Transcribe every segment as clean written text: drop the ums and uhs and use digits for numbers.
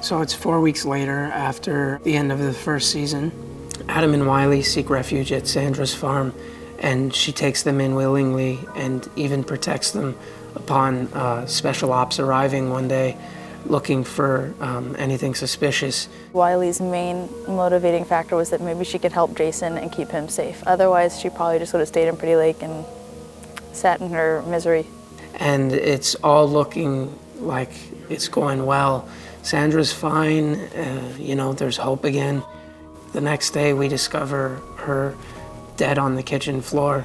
So it's 4 weeks later, after the end of the first season. Adam and Wiley seek refuge at Sandra's farm, and she takes them in willingly and even protects them upon special ops arriving one day looking for anything suspicious. Wiley's main motivating factor was that maybe she could help Jason and keep him safe. Otherwise, she probably just would have stayed in Pretty Lake and sat in her misery. And it's all looking like it's going well. Sandra's fine, there's hope again. The next day we discover her dead on the kitchen floor,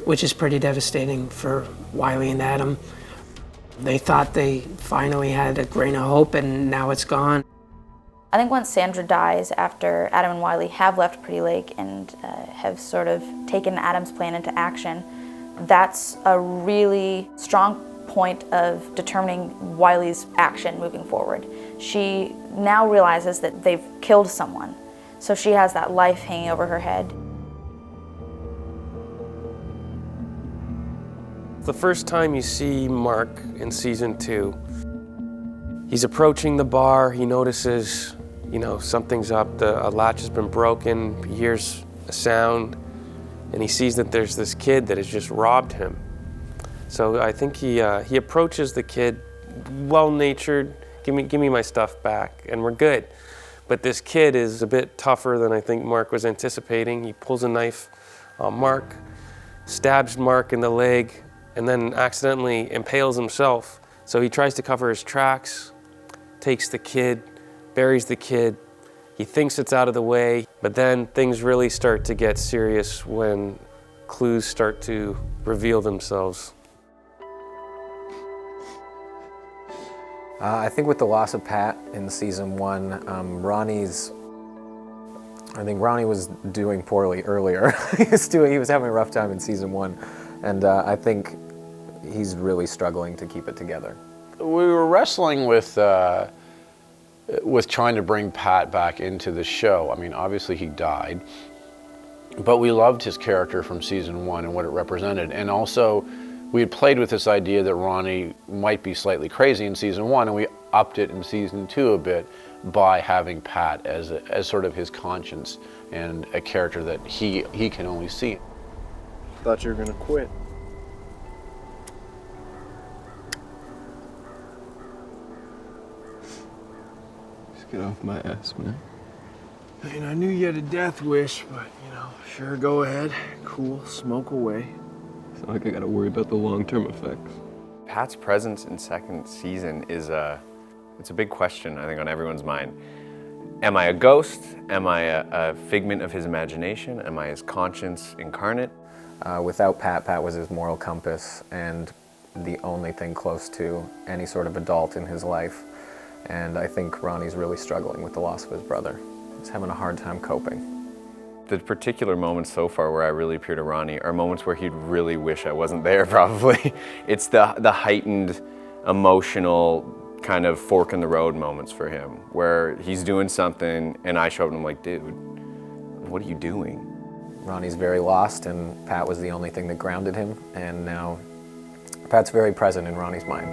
which is pretty devastating for Wiley and Adam. They thought they finally had a grain of hope, and now it's gone. I think once Sandra dies, after Adam and Wiley have left Pretty Lake and have sort of taken Adam's plan into action, that's a really strong point of determining Wiley's action moving forward. She now realizes that they've killed someone, so she has that life hanging over her head. The first time you see Mark in season 2, he's approaching the bar, he notices, something's up, a latch has been broken, he hears a sound, and he sees that there's this kid that has just robbed him. So I think he approaches the kid, well-natured, give me my stuff back, and we're good. But this kid is a bit tougher than I think Mark was anticipating. He pulls a knife on Mark, stabs Mark in the leg, and then accidentally impales himself. So he tries to cover his tracks, takes the kid, buries the kid. He thinks it's out of the way, but then things really start to get serious when clues start to reveal themselves. I think with the loss of Pat in season 1, I think Ronnie was doing poorly earlier. He was having a rough time in season 1, and I think he's really struggling to keep it together. We were wrestling with trying to bring Pat back into the show. I mean, obviously he died, but we loved his character from season 1 and what it represented. And also, we had played with this idea that Ronnie might be slightly crazy in season 1, and we upped it in season 2 a bit by having Pat as sort of his conscience and a character that he can only see. Thought you were gonna quit. Just get off my ass, man. I mean, I knew you had a death wish, but, sure, go ahead. Cool, smoke away. It's not like I gotta worry about the long-term effects. Pat's presence in second season is it's a big question, I think, on everyone's mind. Am I a ghost? Am I a figment of his imagination? Am I his conscience incarnate? Without Pat was his moral compass and the only thing close to any sort of adult in his life. And I think Ronnie's really struggling with the loss of his brother. He's having a hard time coping. The particular moments so far where I really appear to Ronnie are moments where he'd really wish I wasn't there, probably. It's the heightened, emotional, kind of fork in the road moments for him, where he's doing something and I show up and I'm like, dude, what are you doing? Ronnie's very lost, and Pat was the only thing that grounded him, and now Pat's very present in Ronnie's mind.